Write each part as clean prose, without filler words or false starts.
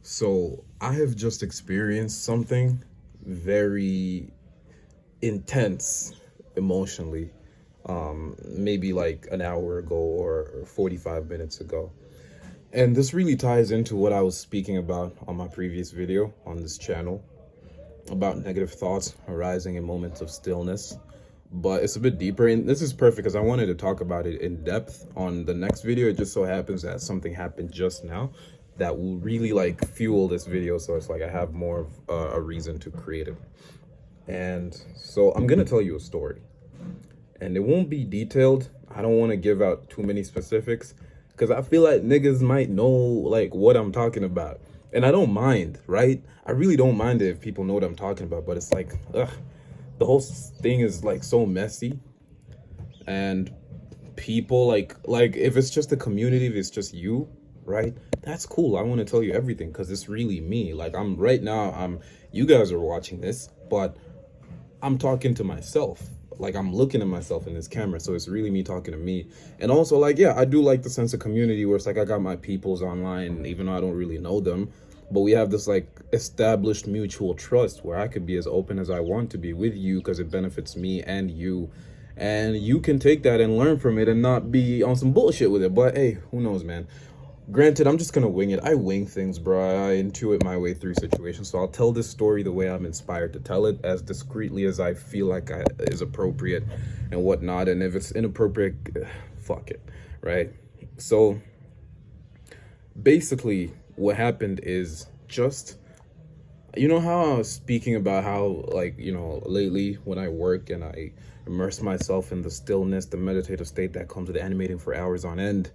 So I have just experienced something very intense emotionally, maybe like an hour ago or 45 minutes ago. And this really ties into what I was speaking about on my previous video on this channel about negative thoughts arising in moments of stillness. But it's a bit deeper, and this is perfect because I wanted to talk about it in depth on the next video. It just so happens that something happened just now that will really like fuel this video, so it's like I have more of a reason to create it. And so I'm gonna tell you a story, and it won't be detailed. I don't want to give out too many specifics because I feel like niggas might know like what I'm talking about, and I don't mind, right? I really don't mind it if people know what I'm talking about, but it's like, ugh, the whole thing is like so messy, and people like if it's just a community, if it's just you, right, that's cool. I want to tell you everything because it's really me. Like I'm right now, you guys are watching this, but I'm talking to myself. Like I'm looking at myself in this camera, so it's really me talking to me. And also, like, yeah, I do like the sense of community where it's like I got my peoples online, even though I don't really know them, but we have this like established mutual trust where I could be as open as I want to be with you because it benefits me and you can take that and learn from it and not be on some bullshit with it. But hey, who knows, man. Granted, I'm just gonna wing it. I wing things, bro. I intuit my way through situations. So I'll tell this story the way I'm inspired to tell it, as discreetly as I feel like is appropriate and whatnot. And if it's inappropriate, fuck it, right? So basically, what happened is just, you know how I was speaking about how, like, lately when I work and I immerse myself in the stillness, the meditative state that comes with animating for hours on end,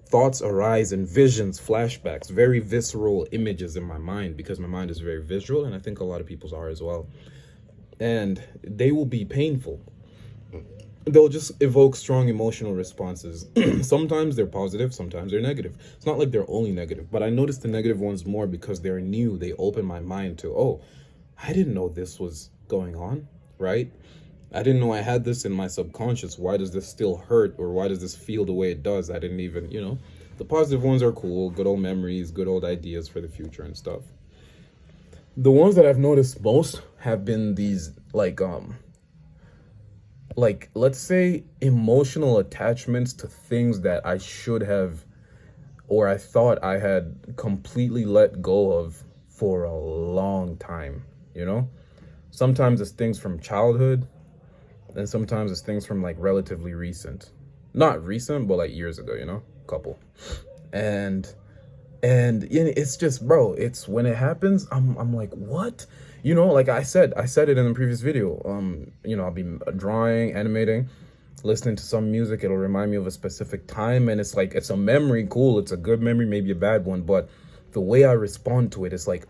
thoughts arise and visions, flashbacks, very visceral images in my mind, because my mind is very visual, and I think a lot of people's are as well. And they will be painful. They'll just evoke strong emotional responses. Sometimes they're positive, sometimes they're negative. It's not like they're only negative, but I notice the negative ones more because they're new. They open my mind to, oh, I didn't know this was going on, right? I didn't know I had this in my subconscious. Why does this still hurt? Or why does this feel the way it does? I didn't even, the positive ones are cool, good old memories, good old ideas for the future and stuff. The ones that I've noticed most have been these like let's say emotional attachments to things that I should have, or I thought I had completely let go of for a long time, Sometimes it's things from childhood, and sometimes it's things from like relatively recent. Not recent, but like years ago, couple. And it's just, bro, it's when it happens, I'm like, what? Like I said it in the previous video. I'll be drawing, animating, listening to some music. It'll remind me of a specific time, and it's like, it's a memory, cool. It's a good memory, maybe a bad one, but the way I respond to it is like,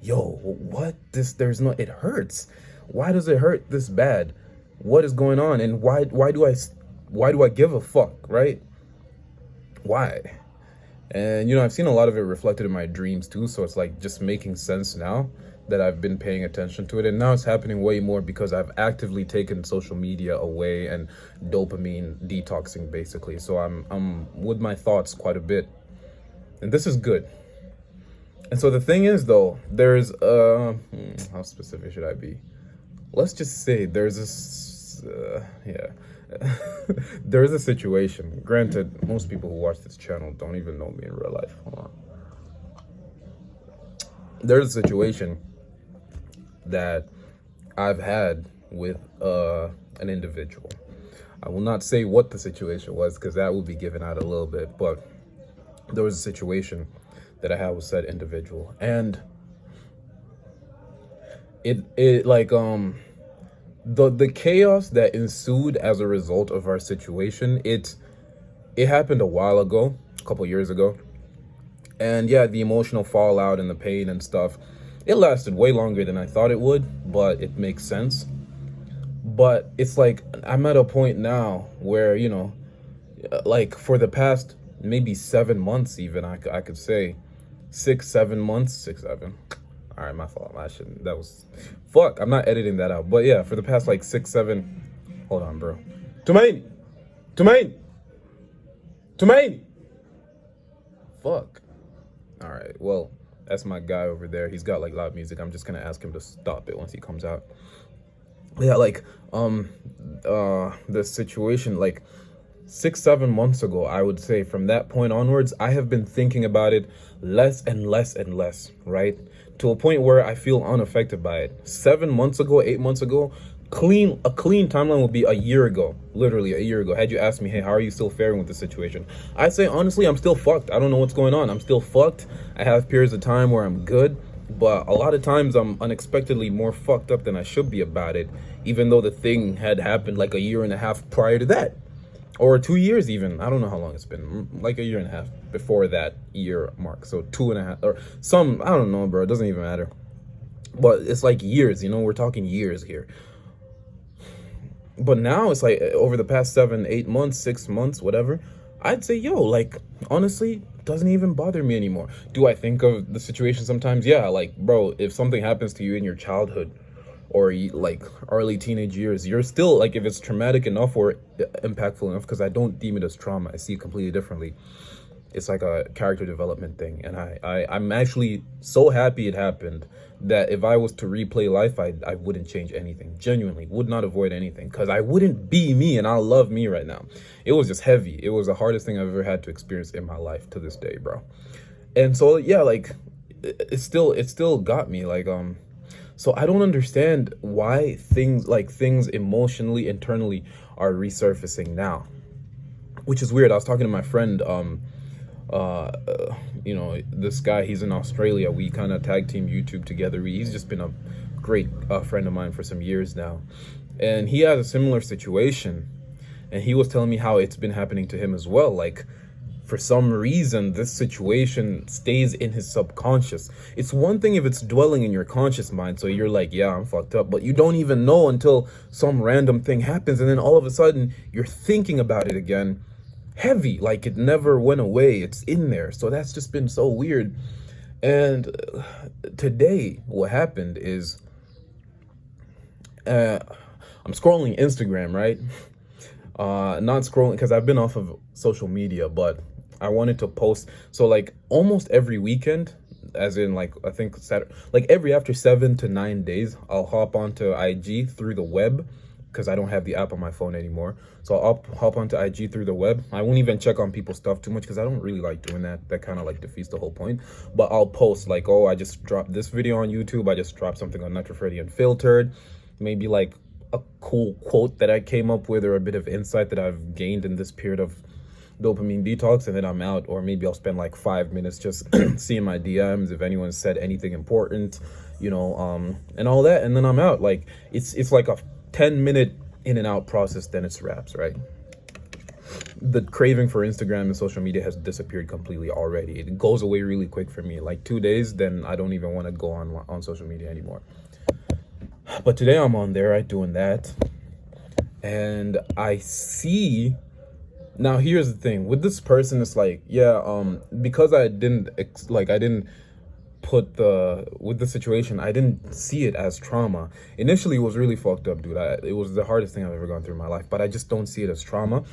yo, what? It hurts. Why does it hurt this bad? What is going on? And why do I give a fuck, right? Why? And I've seen a lot of it reflected in my dreams too, so it's like just making sense now that I've been paying attention to it. And now it's happening way more because I've actively taken social media away and dopamine detoxing, basically. So I'm with my thoughts quite a bit, and this is good. And so the thing is, though, there's how specific should I be? Let's just say there's this there's a situation. Granted, most people who watch this channel don't even know me in real life. Hold on. There's a situation that I've had with an individual. I will not say what the situation was because that will be given out a little bit, but there was a situation that I had with said individual, and it like the chaos that ensued as a result of our situation, it happened a while ago, a couple years ago. And yeah, the emotional fallout and the pain and stuff, it lasted way longer than I thought it would, but it makes sense. But it's like I'm at a point now where, like for the past maybe 7 months, even I could say 6-7 months, 6-7. All right, my fault. I shouldn't. That was fuck. I'm not editing that out. But yeah, for the past like 6-7. Hold on, bro. Tumaini. Fuck. All right. Well, that's my guy over there. He's got like loud music. I'm just gonna ask him to stop it once he comes out. Yeah, like the situation, like 6 7 months ago, I would say from that point onwards, I have been thinking about it less and less and less, right? To a point where I feel unaffected by it. 7 months ago, 8 months ago, a clean timeline would be a year ago, literally a year ago. Had you asked me, hey, how are you still faring with the situation? I'd say honestly, I'm still fucked. I don't know what's going on. I'm still fucked. I have periods of time where I'm good, but a lot of times I'm unexpectedly more fucked up than I should be about it, even though the thing had happened like a year and a half prior to that, or 2 years even. I don't know how long it's been, like a year and a half before that year mark. So 2.5 or some, I don't know, bro. It doesn't even matter. But it's like years, we're talking years here. But now it's like over the past 7 8 months, 6 months, whatever, I'd say, yo, like, honestly, doesn't even bother me anymore. Do I think of the situation sometimes? Yeah, like, bro, if something happens to you in your childhood or like early teenage years, you're still like, if it's traumatic enough or impactful enough, because I don't deem it as trauma, I see it completely differently. It's like a character development thing, and I'm actually so happy it happened that if I was to replay life, I wouldn't change anything. Genuinely would not avoid anything, because I wouldn't be me, and I love me right now. It was just heavy. It was the hardest thing I've ever had to experience in my life to this day, bro. And so yeah, like it still got me, like so I don't understand why things emotionally, internally are resurfacing now, which is weird. I was talking to my friend, this guy, he's in Australia. We kind of tag team YouTube together. He's just been a great friend of mine for some years now, and he has a similar situation, and he was telling me how it's been happening to him as well. Like, for some reason, this situation stays in his subconscious. It's one thing if it's dwelling in your conscious mind, so you're like, yeah, I'm fucked up, but you don't even know until some random thing happens, and then all of a sudden you're thinking about it again, heavy, like it never went away. It's in there. So that's just been so weird. And today what happened is I'm scrolling Instagram, right? Not scrolling because I've been off of social media, but I wanted to post. So like almost every weekend, as in like I think Saturday, like every after 7 to 9 days, I'll hop onto IG through the web, because I don't have the app on my phone anymore. So I'll hop onto IG through the web. I won't even check on people's stuff too much, because I don't really like doing that. That kind of like defeats the whole point. But I'll post like, oh, I just dropped this video on YouTube. I just dropped something on Freddy Unfiltered. Maybe like a cool quote that I came up with, or a bit of insight that I've gained in this period of dopamine detox, and then I'm out. Or maybe I'll spend like 5 minutes just seeing my DMs if anyone said anything important, and all that, and then I'm out. Like it's like a 10-minute in and out process, then it's wraps, right? The craving for Instagram and social media has disappeared completely already. It goes away really quick for me. Like 2 days, then I don't even want to go on social media anymore. But today I'm on there, right, doing that. And I see, now here's the thing with this person. It's like, yeah, because I didn't put with the situation, I didn't see it as trauma. Initially, it was really fucked up, dude. It was the hardest thing I've ever gone through in my life, but I just don't see it as trauma,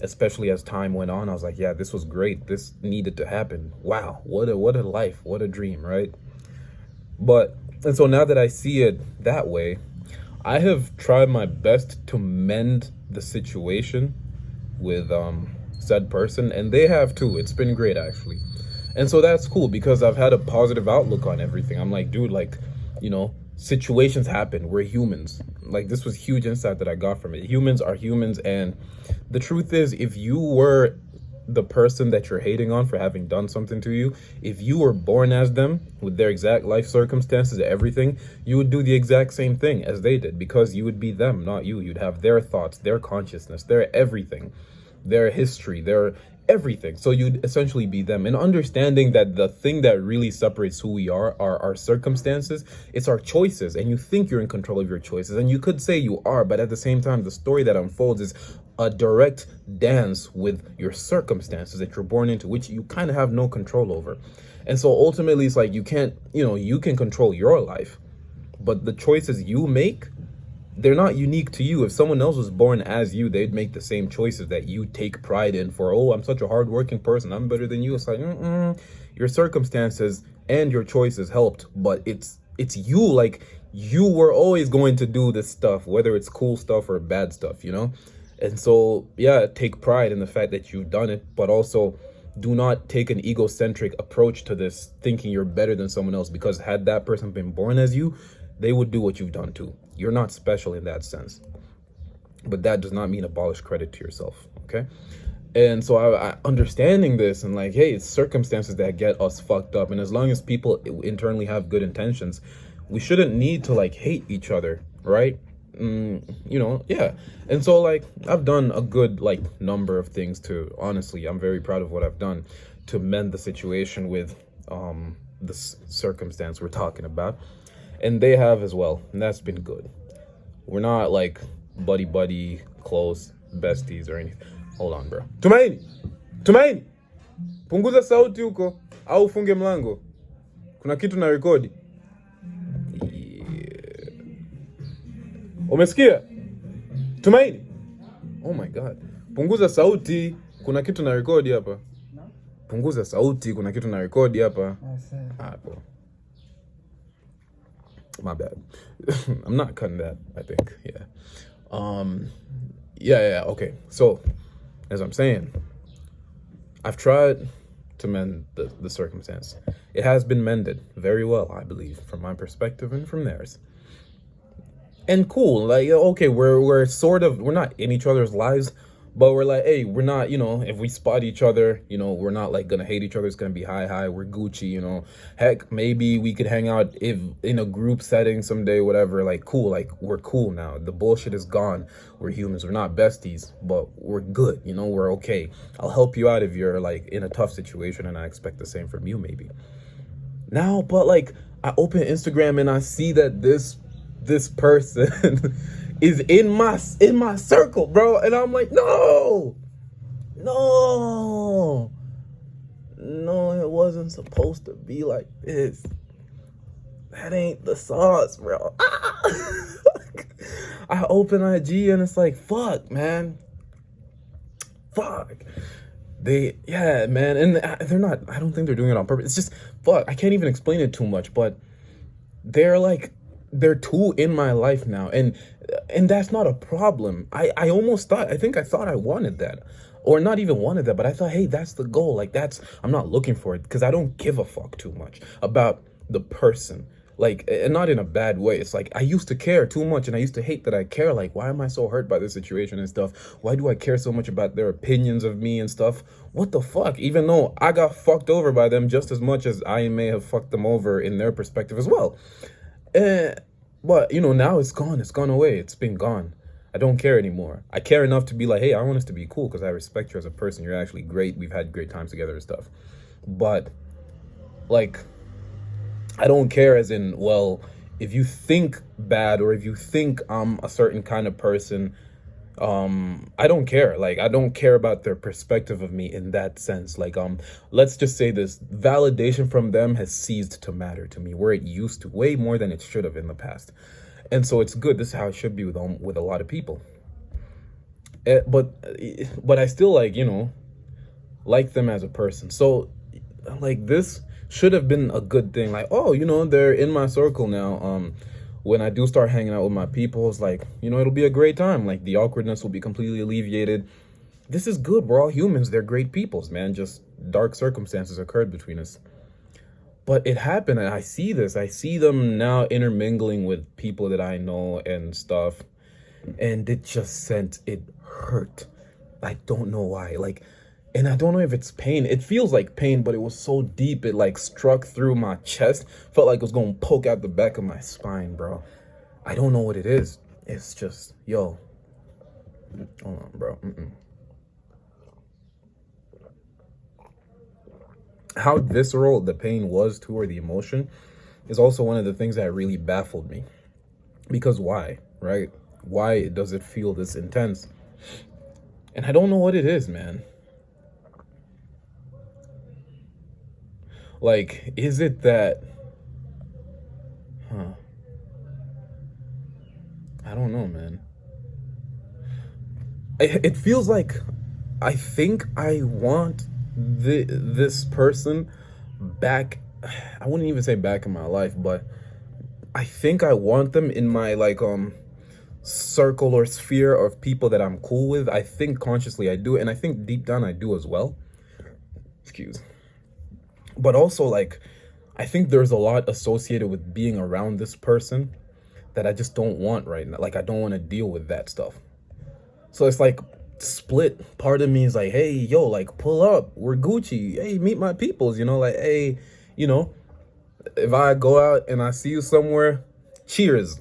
especially as time went on. I was like, yeah, this was great. This needed to happen. Wow, what a life, what a dream, right? And so now that I see it that way, I have tried my best to mend the situation with said person, and they have too. It's been great, actually. And so that's cool, because I've had a positive outlook on everything. I'm like, dude, like, situations happen. We're humans. Like, this was huge insight that I got from it. Humans are humans. And the truth is, if you were the person that you're hating on for having done something to you, if you were born as them with their exact life circumstances, everything, you would do the exact same thing as they did, because you would be them, not you. You'd have their thoughts, their consciousness, their everything, their history, their everything. So you'd essentially be them. And understanding that the thing that really separates who we are our circumstances. It's our choices, and you think you're in control of your choices, and you could say you are, but at the same time, the story that unfolds is a direct dance with your circumstances that you're born into, which you kind of have no control over. And so ultimately, it's like, you can't, you can control your life, but the choices you make, they're not unique to you. If someone else was born as you, they'd make the same choices that you take pride in for, oh, I'm such a hardworking person, I'm better than you. It's like, your circumstances and your choices helped, but it's you. Like, you were always going to do this stuff, whether it's cool stuff or bad stuff, you know? And so, yeah, take pride in the fact that you've done it, but also do not take an egocentric approach to this, thinking you're better than someone else, because had that person been born as you, they would do what you've done too. You're not special in that sense. But that does not mean abolish credit to yourself, okay? And so I understanding this and like, hey, it's circumstances that get us fucked up. And as long as people internally have good intentions, we shouldn't need to like hate each other, right? You know, yeah. And so like, I've done a good like number of things to, honestly, I'm very proud of what I've done to mend the situation with the circumstance we're talking about. And they have as well. And that's been good. We're not like buddy, close, besties or anything. Hold on, bro. Tumaini, punguza sauti huko au funge mlango. Kuna kitu na rekodi. Yeah. Umesikia? Tumaini. Oh my god. Punguza sauti, kuna kitu na rekodi hapa. Punguza sauti, kuna kitu na rekodi hapa. Hapo. My bad. I'm not cutting that, I think. Yeah. Yeah, okay. So, as I'm saying, I've tried to mend the circumstance. It has been mended very well, I believe, from my perspective and from theirs. And cool, like, okay, we're sort of, we're not in each other's lives, but we're like, hey, we're not, you know, if we spot each other, you know, we're not like gonna hate each other. It's gonna be hi, we're Gucci, you know. Heck, maybe we could hang out if in a group setting someday, whatever. Like, cool, like we're cool now. The bullshit is gone. We're humans. We're not besties, but we're good. You know, we're okay. I'll help you out if you're like in a tough situation, and I expect the same from you, maybe. Now, but like, I open Instagram and I see that this person is in my circle, bro, and I'm like, no, it wasn't supposed to be like this. That ain't the sauce, bro. I open IG and it's like, fuck, man. Fuck. Yeah, man, and they're not, I don't think they're doing it on purpose. It's just, fuck, I can't even explain it too much, but they're too in my life now, and that's not a problem. I thought I wanted that, or not even wanted that, but I thought, hey, that's the goal. Like, I'm not looking for it because I don't give a fuck too much about the person. Like, and not in a bad way. It's like, I used to care too much, and I used to hate that I care. Like, why am I so hurt by this situation and stuff? Why do I care so much about their opinions of me and stuff? What the fuck? Even though I got fucked over by them just as much as I may have fucked them over in their perspective as well. But, you know, now it's gone. It's gone away. It's been gone. I don't care anymore. I care enough to be like, hey, I want us to be cool because I respect you as a person. You're actually great. We've had great times together and stuff. But, like, I don't care as in, well, if you think bad or if you think I'm a certain kind of person, I don't care. Like, I don't care about their perspective of me in that sense. Like, let's just say this: validation from them has ceased to matter to me, where it used to, way more than it should have in the past. And so it's good. This is how it should be with a lot of people. But I still, like, you know, like them as a person. So, like, this should have been a good thing. Like, oh, you know, they're in my circle now. When I do start hanging out with my people, it's like, you know, it'll be a great time. Like, the awkwardness will be completely alleviated. This is good. We're all humans. They're great peoples, man. Just dark circumstances occurred between us. But it happened, and I see this. I see them now intermingling with people that I know and stuff. And it hurt. I don't know why. Like, and I don't know if it's pain. It feels like pain, but it was so deep. It like struck through my chest. Felt like it was going to poke out the back of my spine, bro. I don't know what it is. It's just, yo. Hold on, bro. How visceral the pain was to, or the emotion, is also one of the things that really baffled me. Because why, right? Why does it feel this intense? And I don't know what it is, man. Like, is it that, I don't know, man. It feels like I think I want this person, back, I wouldn't even say back in my life, but I think I want them in my like circle or sphere of people that I'm cool with. I think consciously I do, and I think deep down I do as well. Excuse. But also, like, I think there's a lot associated with being around this person that I just don't want right now. Like, I don't want to deal with that stuff. So it's like split. Part of me is like, hey, yo, like, pull up. We're Gucci. Hey, meet my peoples, you know, like, hey, you know, if I go out and I see you somewhere, cheers,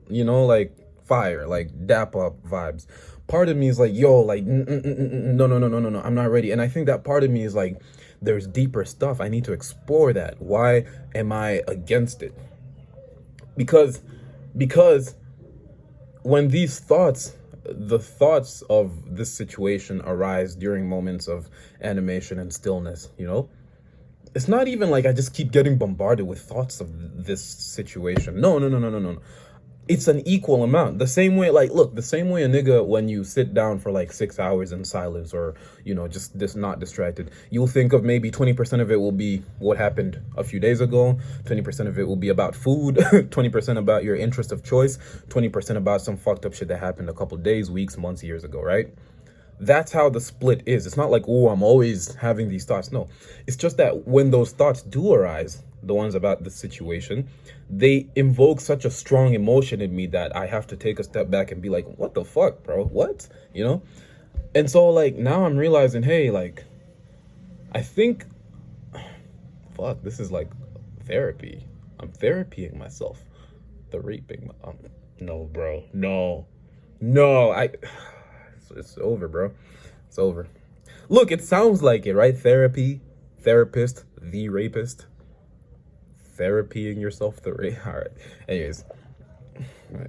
you know, like fire, like dap up vibes. Part of me is like, yo, like, no, no, no, no, no, no, I'm not ready. And I think that part of me is like, there's deeper stuff. I need to explore that. Why am I against it? Because when these thoughts, the thoughts of this situation arise during moments of animation and stillness, you know, it's not even like I just keep getting bombarded with thoughts of this situation. No, no, no, no, no, no. It's an equal amount. The same way, like, look, the same way a nigga, when you sit down for like 6 hours in silence or, you know, just this not distracted, you'll think of maybe 20% of it will be what happened a few days ago. 20% of it will be about food. 20% about your interest of choice. 20% about some fucked up shit that happened a couple days, weeks, months, years ago, right? That's how the split is. It's not like, oh, I'm always having these thoughts. No, it's just that when those thoughts do arise, the ones about the situation, they invoke such a strong emotion in me that I have to take a step back and be like, what the fuck, bro? What? You know? And so, like, now I'm realizing, hey, like, I think, fuck, this is like therapy. I'm therapying myself. The raping. No, bro. No. No, it's over, bro. It's over. Look, it sounds like it, right? Therapy, therapist, the rapist. Therapying yourself, the rape. All right. Anyways,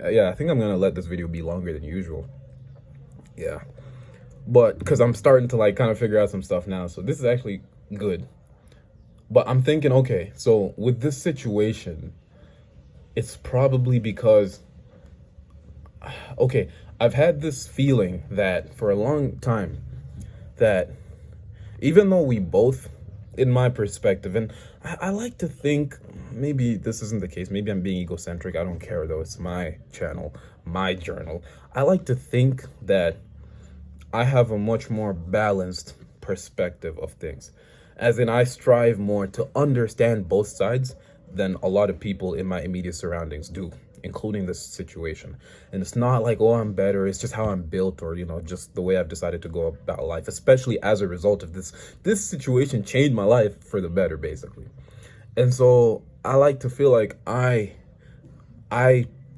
yeah, I think I'm gonna let this video be longer than usual. Yeah, but because I'm starting to like kind of figure out some stuff now, so this is actually good. But I'm thinking, okay, so with this situation, it's probably because, okay, I've had this feeling that for a long time that even though we both, in my perspective, and I like to think, maybe this isn't the case, maybe I'm being egocentric, I don't care though, it's my channel, my journal. I like to think that I have a much more balanced perspective of things. As in, I strive more to understand both sides than a lot of people in my immediate surroundings do, including this situation. And it's not like, oh, I'm better, it's just how I'm built, or, you know, just the way I've decided to go about life, especially as a result of this situation changed my life for the better, basically. And so I like to feel like I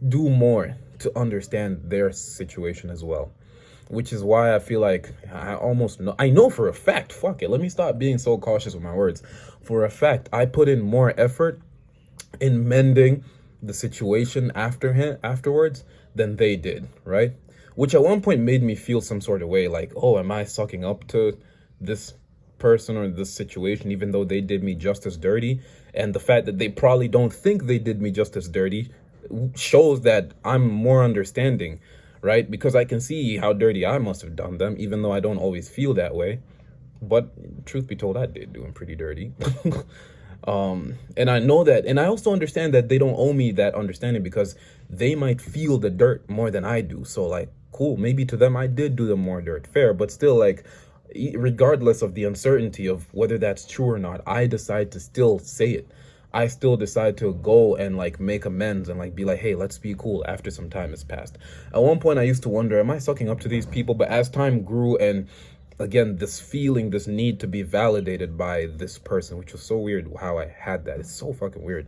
do more to understand their situation as well, which is why I feel like I know for a fact, fuck it, let me stop being so cautious with my words. For a fact, I put in more effort in mending the situation afterwards than they did, right? Which at one point made me feel some sort of way, like, oh, am I sucking up to this person or this situation, even though they did me just as dirty? And the fact that they probably don't think they did me just as dirty shows that I'm more understanding, right? Because I can see how dirty I must have done them, even though I don't always feel that way. But truth be told, I did do them pretty dirty. And I know that, and I also understand that they don't owe me that understanding because they might feel the dirt more than I do. So like, cool, maybe to them I did do them more dirt, fair, but still, like, regardless of the uncertainty of whether that's true or not, I decide to still say it. I still decide to go and like make amends and like be like, hey, let's be cool after some time has passed. At one point I used to wonder, am I sucking up to these people? But as time grew, and again, this feeling, this need to be validated by this person, which was so weird how I had that. It's so fucking weird.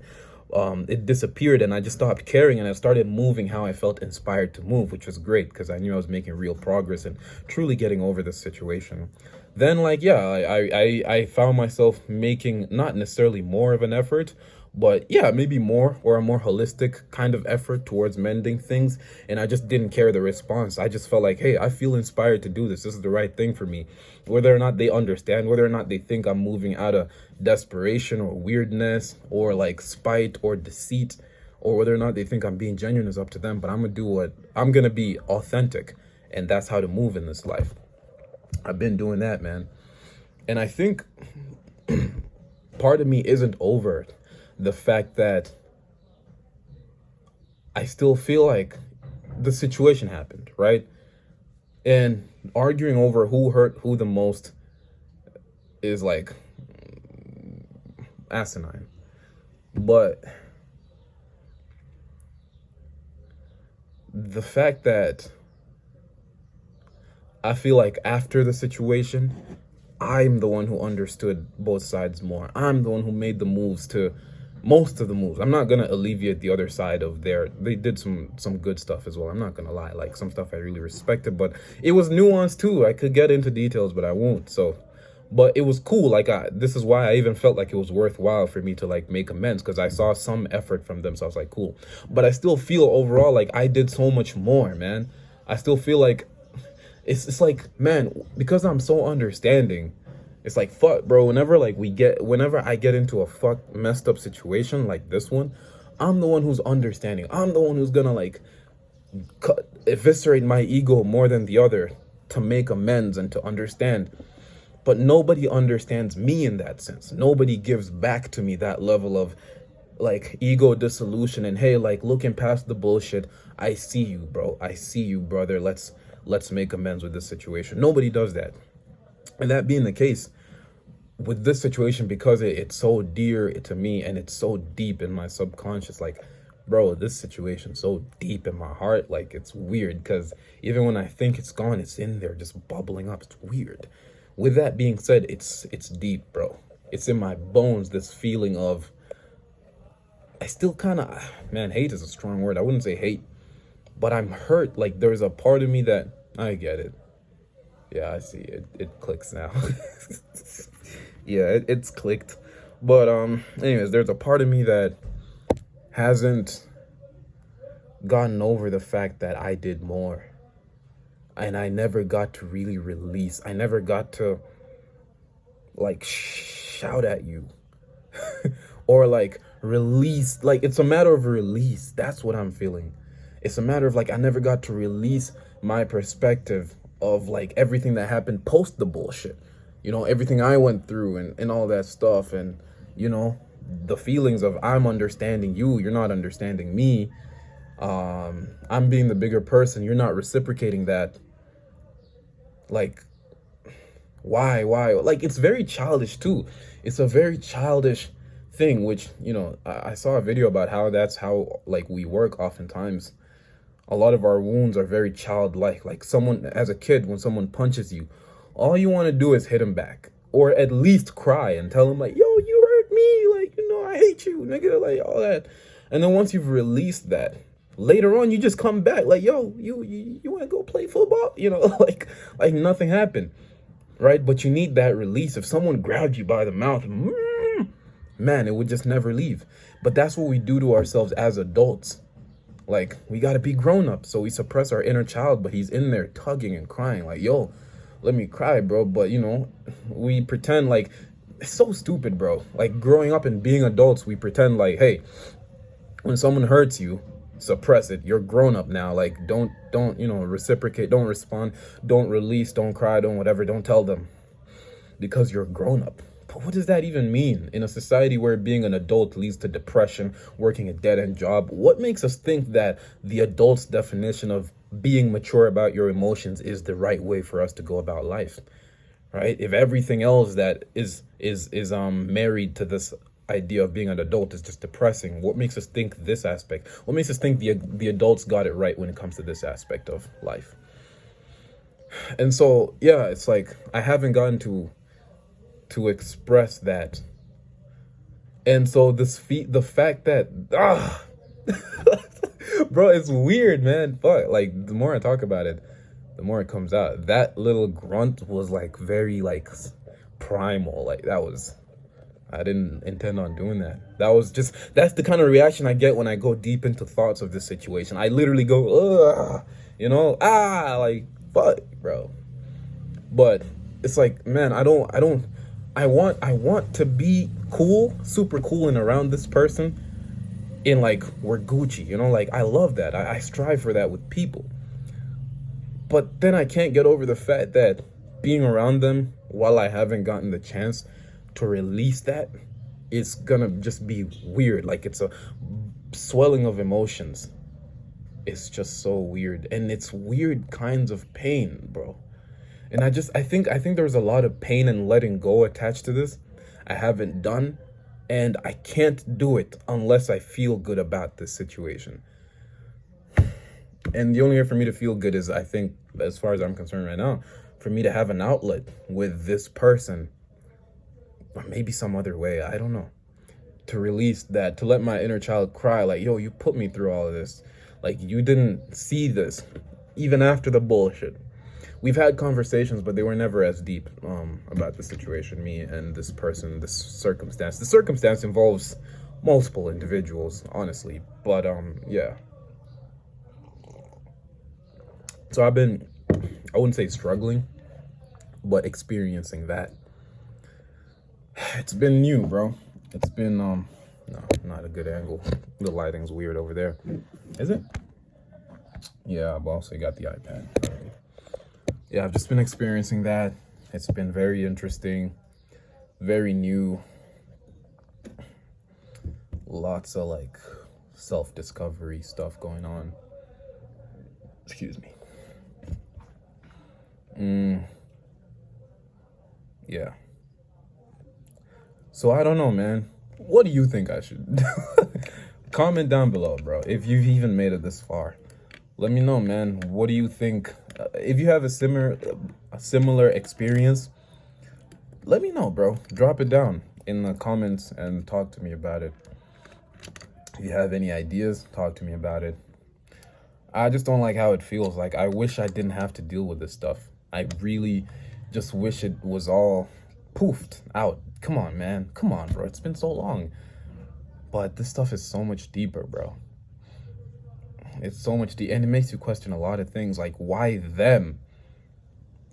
It disappeared and I just stopped caring, and I started moving how I felt inspired to move, which was great because I knew I was making real progress and truly getting over this situation. Then, like, yeah, I found myself making not necessarily more of an effort, but yeah, maybe more, or a more holistic kind of effort towards mending things. And I just didn't care the response. I just felt like, hey, I feel inspired to do this. This is the right thing for me. Whether or not they understand, whether or not they think I'm moving out of desperation or weirdness or like spite or deceit, or whether or not they think I'm being genuine is up to them. But I'm gonna do what I'm gonna be authentic. And that's how to move in this life. I've been doing that, man. And I think part of me isn't over the fact that I still feel like the situation happened, right? And arguing over who hurt who the most is like asinine. But the fact that I feel like after the situation, I'm the one who understood both sides more. I'm the one who made the moves to most of the moves. I'm not gonna alleviate the other side of they did some good stuff as well. I'm not gonna lie. Like some stuff I really respected, but it was nuanced too. I could get into details, but I won't. So but it was cool. Like this is why I even felt like it was worthwhile for me to like make amends, because I saw some effort from them. So I was like, cool. But I still feel overall like I did so much more, man. I still feel like it's like, man, because I'm so understanding, it's like, fuck, bro, whenever I get into a messed up situation like this one, I'm the one who's understanding. I'm the one who's gonna like eviscerate my ego more than the other to make amends and to understand. But nobody understands me in that sense. Nobody gives back to me that level of like ego dissolution and, hey, like, looking past the bullshit, I see you, bro. I see you, brother. Let's make amends with this situation. Nobody does that. And that being the case, with this situation, because it's so dear to me and it's so deep in my subconscious, like, bro, this situation's so deep in my heart, like, it's weird, because even when I think it's gone, it's in there just bubbling up. It's weird. With that being said, it's deep, bro. It's in my bones, this feeling of, I still kind of, man, hate is a strong word. I wouldn't say hate, but I'm hurt. Like, there's a part of me that, I get it. Yeah, I see it. It clicks now. Yeah, it's clicked. But anyways, there's a part of me that hasn't gotten over the fact that I did more. And I never got to really release. I never got to like shout at you or like release. Like, it's a matter of release. That's what I'm feeling. It's a matter of like, I never got to release my perspective of like everything that happened post the bullshit, you know, everything I went through and all that stuff. And, you know, the feelings of I'm understanding you, you're not understanding me. I'm being the bigger person, you're not reciprocating that. Like, why? Like, it's very childish too. It's a very childish thing, which, you know, I saw a video about how that's how like we work oftentimes. A lot of our wounds are very childlike. Like, someone, as a kid, when someone punches you, all you want to do is hit him back, or at least cry and tell him like, yo, you hurt me, like, you know, I hate you, nigga, like all that. And then once you've released that, later on you just come back like, yo, you want to go play football, you know, like nothing happened, right? But you need that release. If someone grabbed you by the mouth, man, it would just never leave. But that's what we do to ourselves as adults. Like, we got to be grown up, so we suppress our inner child, but he's in there tugging and crying like, yo, let me cry, bro. But, you know, we pretend like, it's so stupid, bro. Like, growing up and being adults, we pretend like, hey, when someone hurts you, suppress it. You're grown up now. Like, don't, you know, reciprocate, don't respond, don't release, don't cry, don't whatever, don't tell them, because you're grown up. But what does that even mean in a society where being an adult leads to depression, working a dead-end job? What makes us think that the adult's definition of being mature about your emotions is the right way for us to go about life, right? If everything else that is married to this idea of being an adult is just depressing, what makes us think this aspect? What makes us think the adults got it right when it comes to this aspect of life? And so, yeah, it's like I haven't gotten to express that. And so the fact that bro, it's weird, man. But like, the more I talk about it, the more it comes out. That little grunt was like very like primal. Like, I didn't intend on doing that. That's the kind of reaction I get when I go deep into thoughts of this situation. I literally go, ugh, you know, like, fuck, bro. But it's like, man, I want to be cool, super cool and around this person in like, we're Gucci, you know, like, I love that. I strive for that with people. But then I can't get over the fact that being around them while I haven't gotten the chance to release that it's gonna just be weird. Like it's a swelling of emotions. It's just so weird, and it's weird kinds of pain, bro. And I think there's a lot of pain and letting go attached to this. I haven't done, and I can't do it unless I feel good about this situation. And the only way for me to feel good is, I think, as far as I'm concerned right now, for me to have an outlet with this person, or maybe some other way, I don't know, to release that, to let my inner child cry, like, yo, you put me through all of this. Like, you didn't see this, even after the bullshit. We've had conversations, but they were never as deep about the situation, me and this person, this circumstance. The circumstance involves multiple individuals, honestly, but yeah. So I've been, I wouldn't say struggling, but experiencing that. It's been new, bro. It's been, no, not a good angle. The lighting's weird over there. Is it? Yeah, I've also got the iPad. Yeah, I've just been experiencing that. It's been very interesting, very new. Lots of like self-discovery stuff going on. Excuse me. Yeah. So I don't know, man. What do you think I should do? Comment down below, bro, if you've even made it this far. Let me know, man. What do you think? If you have a similar experience, let me know, bro. Drop it down in the comments and talk to me about it. If you have any ideas, talk to me about it. I just don't like how it feels. Like, I wish I didn't have to deal with this stuff. I really just wish it was all poofed out. Come on, man. Come on, bro. It's been so long. But this stuff is so much deeper, bro. It's so much deep, and it makes you question a lot of things, like, why them?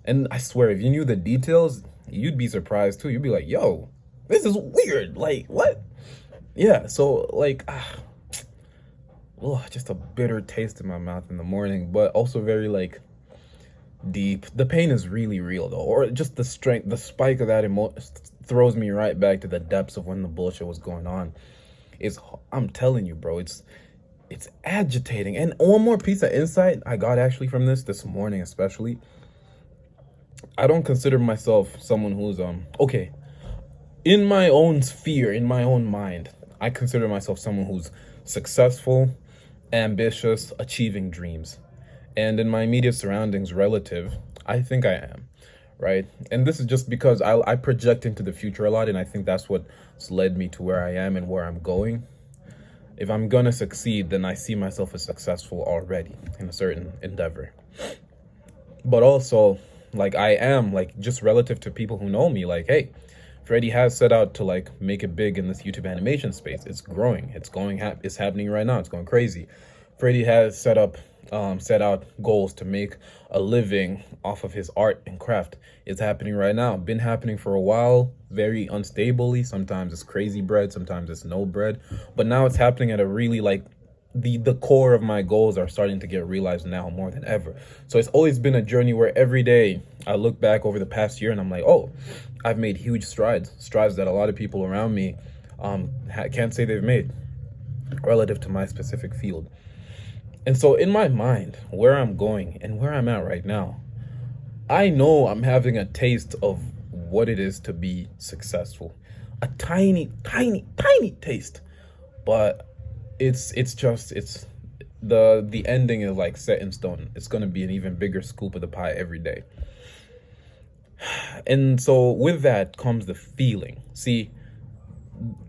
And I swear, if you knew the details, you'd be surprised too. You'd be like, yo, this is weird. Like, what? Yeah, so, like, just a bitter taste in my mouth in the morning, but also very, like, deep. The pain is really real, though, or just the strength, the spike of that emotion throws me right back to the depths of when the bullshit was going on. I'm telling you, bro, it's agitating. And one more piece of insight I got actually from this morning, especially. I don't consider myself someone who's okay. In my own sphere, in my own mind, I consider myself someone who's successful, ambitious, achieving dreams. And in my immediate surroundings, relative, I think I am, right? And this is just because I project into the future a lot, and I think that's what's led me to where I am and where I'm going. If I'm gonna succeed, then I see myself as successful already in a certain endeavor. But also, like, I am, like, just relative to people who know me, like, hey, Freddy has set out to, like, make it big in this YouTube animation space. It's growing. It's happening right now. It's going crazy. Freddy has set out goals to make a living off of his art and craft. It's happening right now. Been happening for a while, very unstably. Sometimes it's crazy bread, sometimes it's no bread. But now it's happening at a really, like, the core of my goals are starting to get realized now more than ever. So it's always been a journey where every day I look back over the past year and I'm like, oh, I've made huge strides that a lot of people around me can't say they've made relative to my specific field. And so in my mind, where I'm going and where I'm at right now, I know I'm having a taste of what it is to be successful. A tiny, tiny, tiny taste. But it's the ending is like set in stone. It's going to be an even bigger scoop of the pie every day. And so with that comes the feeling. See,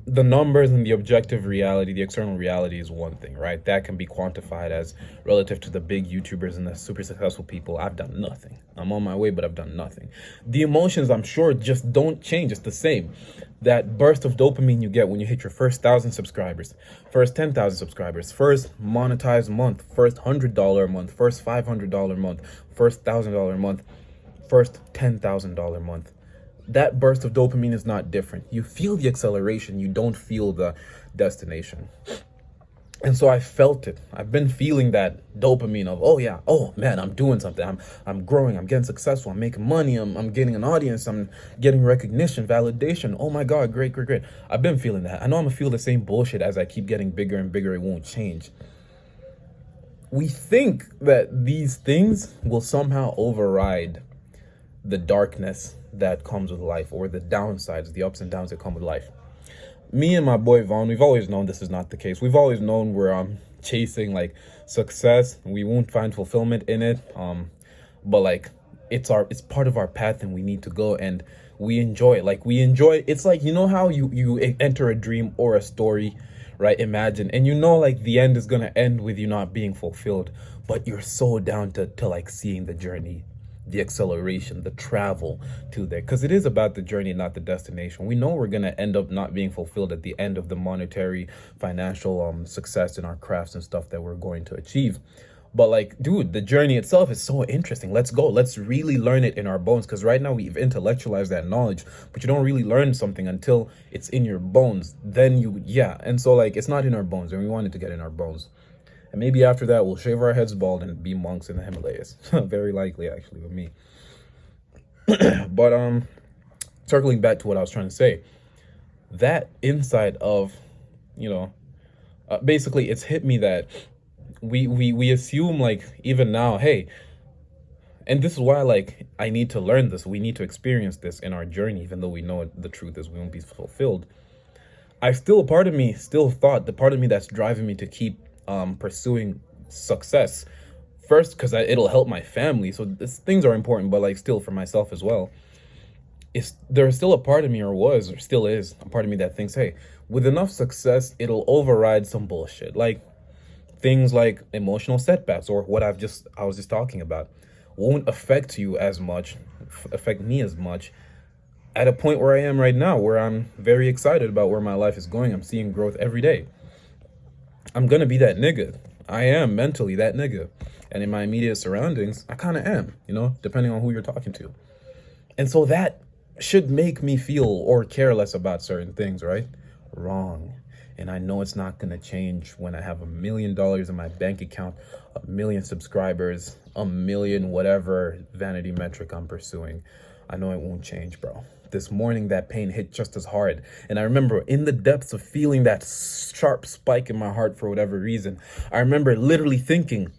the numbers and the objective reality, the external reality is one thing, right? That can be quantified as relative to the big YouTubers and the super successful people. I've done nothing. I'm on my way, but I've done nothing. The emotions, I'm sure, just don't change. It's the same. That burst of dopamine you get when you hit your first 1,000 subscribers, first 10,000 subscribers, first monetized month, first $100 a month, first $500 a month, first $1,000 a month, first $10,000 a month. That burst of dopamine is not different. You feel the acceleration, you don't feel the destination. And so I felt it. I've been feeling that dopamine of, oh yeah, oh man, I'm doing something. I'm growing, I'm getting successful, I'm making money, I'm getting an audience, I'm getting recognition, validation. Oh my God, great, great, great. I've been feeling that. I know I'm gonna feel the same bullshit as I keep getting bigger and bigger, it won't change. We think that these things will somehow override the darkness that comes with life, or the downsides, the ups and downs that come with life. Me and my boy Vaughn, we've always known this is not the case. We've always known we're chasing like success. We won't find fulfillment in it. But like it's part of our path, and we need to go, and we enjoy it. Like we enjoy it's like, you know how you enter a dream or a story, right? Imagine, and you know like the end is gonna end with you not being fulfilled, but you're so down to like seeing the journey, the acceleration, the travel to there, because it is about the journey, not the destination. We know we're going to end up not being fulfilled at the end of the monetary, financial success in our crafts and stuff that we're going to achieve. But like, dude, the journey itself is so interesting. Let's go. Let's really learn it in our bones, because right now we've intellectualized that knowledge, but you don't really learn something until it's in your bones. Then yeah. And so like, it's not in our bones, and we want it to get in our bones. And maybe after that, we'll shave our heads bald and be monks in the Himalayas. Very likely, actually, with me. But circling back to what I was trying to say, that inside of, basically, it's hit me that we assume like even now, hey, and this is why like I need to learn this. We need to experience this in our journey, even though we know the truth is we won't be fulfilled. A part of me still thought, the part of me that's driving me to keep pursuing success, first because it'll help my family, so things are important, but like still for myself as well, there's still a part of me, or still is a part of me that thinks, hey, with enough success it'll override some bullshit, like things like emotional setbacks, or what I was just talking about won't affect you as much, affect me as much, at a point where I am right now, where I'm very excited about where my life is going. I'm seeing growth every day. I'm gonna be that nigga. I am mentally that nigga. And in my immediate surroundings, I kind of am, depending on who you're talking to. And so that should make me feel or care less about certain things, right? Wrong. And I know it's not gonna change when I have $1 million in my bank account, 1 million subscribers, 1 million whatever vanity metric I'm pursuing. I know it won't change, bro. This morning, that pain hit just as hard. And I remember in the depths of feeling that sharp spike in my heart for whatever reason, I remember literally thinking,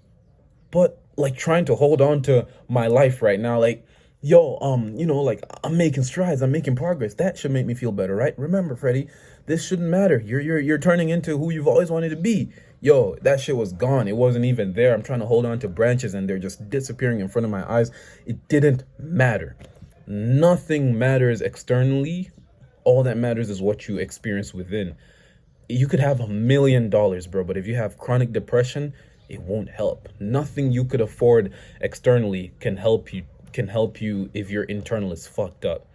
but like trying to hold on to my life right now, like, yo, like I'm making strides, I'm making progress. That should make me feel better, right? Remember, Freddy, this shouldn't matter. You're turning into who you've always wanted to be. Yo, that shit was gone. It wasn't even there. I'm trying to hold on to branches and they're just disappearing in front of my eyes. It didn't matter. Nothing matters externally. All that matters is what you experience within. You could have $1 million, bro, but if you have chronic depression, it won't help. Nothing you could afford externally can help you if your internal is fucked up.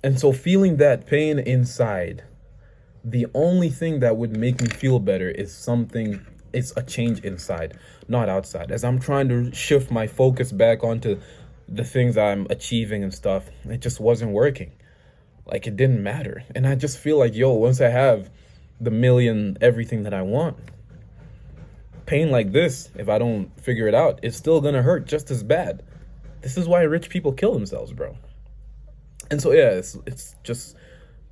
And so feeling that pain inside, the only thing that would make me feel better is a change inside, not outside. As I'm trying to shift my focus back onto the things I'm achieving and stuff, it just wasn't working. Like, it didn't matter. And I just feel like, yo, once I have the million, everything that I want, pain like this, if I don't figure it out, it's still gonna hurt just as bad. This is why rich people kill themselves, bro. And so, yeah, it's just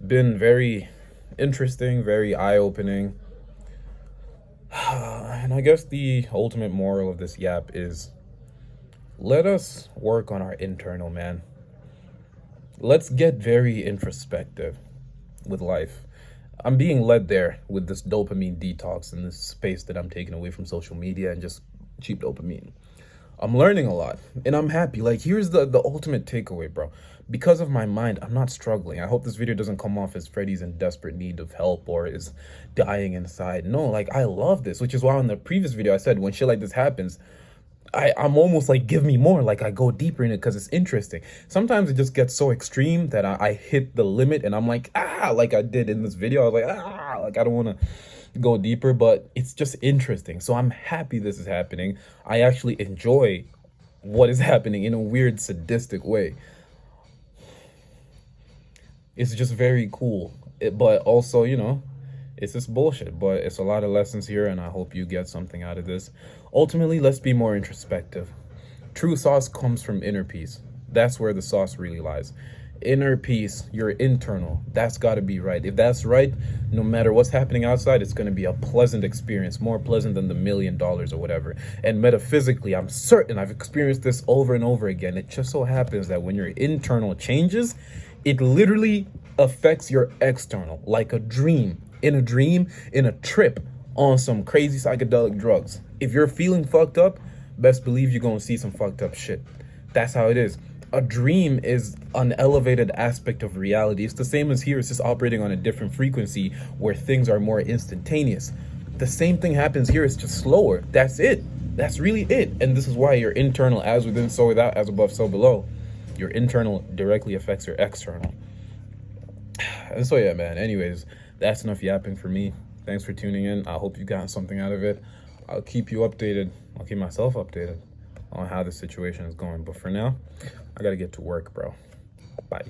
been very interesting, very eye-opening. And I guess the ultimate moral of this yap is, let us work on our internal, man. Let's get very introspective with life. I'm being led there with this dopamine detox and this space that I'm taking away from social media and just cheap dopamine. I'm learning a lot and I'm happy. Like, here's the ultimate takeaway, bro. Because of my mind, I'm not struggling. I hope this video doesn't come off as Freddy's in desperate need of help or is dying inside. No, like, I love this, which is why in the previous video I said when shit like this happens, I'm almost like, give me more. Like, I go deeper in it because it's interesting. Sometimes it just gets so extreme that I hit the limit and I'm like, like I did in this video. I was like, like I don't want to go deeper, but it's just interesting. So I'm happy this is happening. I actually enjoy what is happening in a weird sadistic way. It's just very cool. But also, It's just bullshit, but it's a lot of lessons here, and I hope you get something out of this. Ultimately, let's be more introspective. True sauce comes from inner peace. That's where the sauce really lies. Inner peace, your internal, that's got to be right. If that's right, no matter what's happening outside, it's going to be a pleasant experience, more pleasant than the $1,000,000 or whatever. And metaphysically, I'm certain I've experienced this over and over again. It just so happens that when your internal changes, it literally affects your external, like a dream. In a dream, in a trip, on some crazy psychedelic drugs. If you're feeling fucked up, best believe you're going to see some fucked up shit. That's how it is. A dream is an elevated aspect of reality. It's the same as here. It's just operating on a different frequency where things are more instantaneous. The same thing happens here. It's just slower. That's it. That's really it. And this is why your internal, as within, so without, as above, so below. Your internal directly affects your external. And so, yeah, man. Anyways, that's enough yapping for me. Thanks for tuning in. I hope you got something out of it. I'll keep you updated. I'll keep myself updated on how the situation is going. But for now, I got to get to work, bro. Bye.